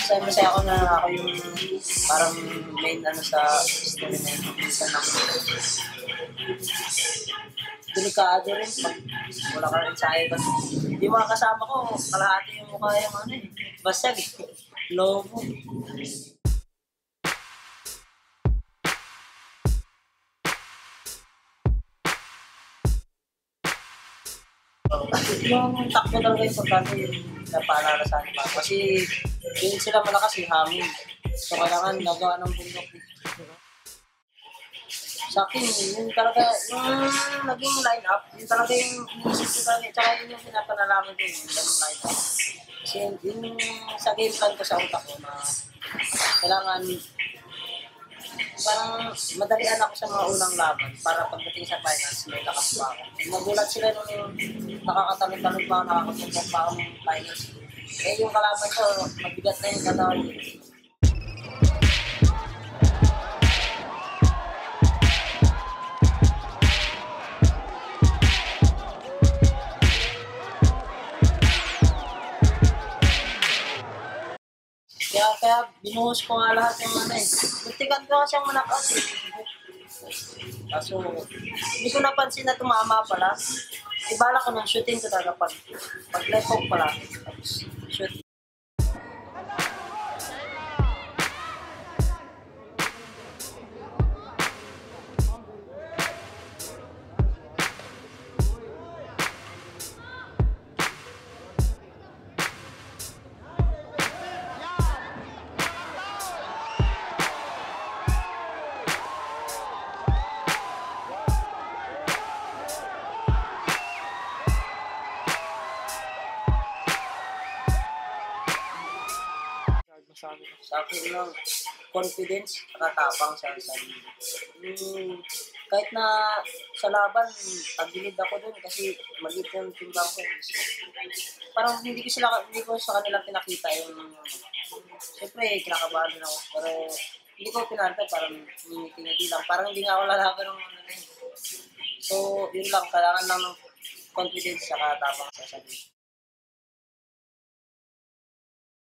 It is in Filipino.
Masaya ako na ako yung parang main ano sa story na yun. Minsan ako delikado rin pag wala ka rin sa iba. Yung mga kasama ko, kalahati yung mukha yung ano eh. Basag eh. Lobo. Yung takbo talaga importante yung napaalala sa akin. Kasi yun sila malakas yung hangin. So kailangan nagawa ng bundok. Sa akin, yun talaga, yung naging line-up, yun talaga yung inisip ko talaga, tsaka yun yung pinapanalaman ko yung line-up. Kasi yun yung sa game plan ko sa utak ko na kailangan parang madalian ako sa mga unang laban para pagdating sa finals, may lakas pa ako. Nagulat sila nung nakakatalon-talon pa ako, nakakasumpong pa ako ng finals. Eh yung kalaban ko, mabigat na yung katawan. Kaya binuhos ko nga lahat yung ano eh. Muntikan ko nga siyang manakaw eh. Kaso, hindi ko napansin na tumama pala. Ibala ko nung shooting ko talaga pag left hook pala. Tapos shoot. Sa akin lang, confidence at tapang sa sarili. Kahit na sa laban, tagilid ako dun kasi maliit yung timbang ko. Parang hindi ko sa kanila pinakita yung, siyempre, kinakabahan din ako. Pero hindi ko pinanta, parang ngiti lang. Parang hindi nga ako lalaban ng ano. So, yun lang, kailangan lang ng confidence at tapang sa sarili.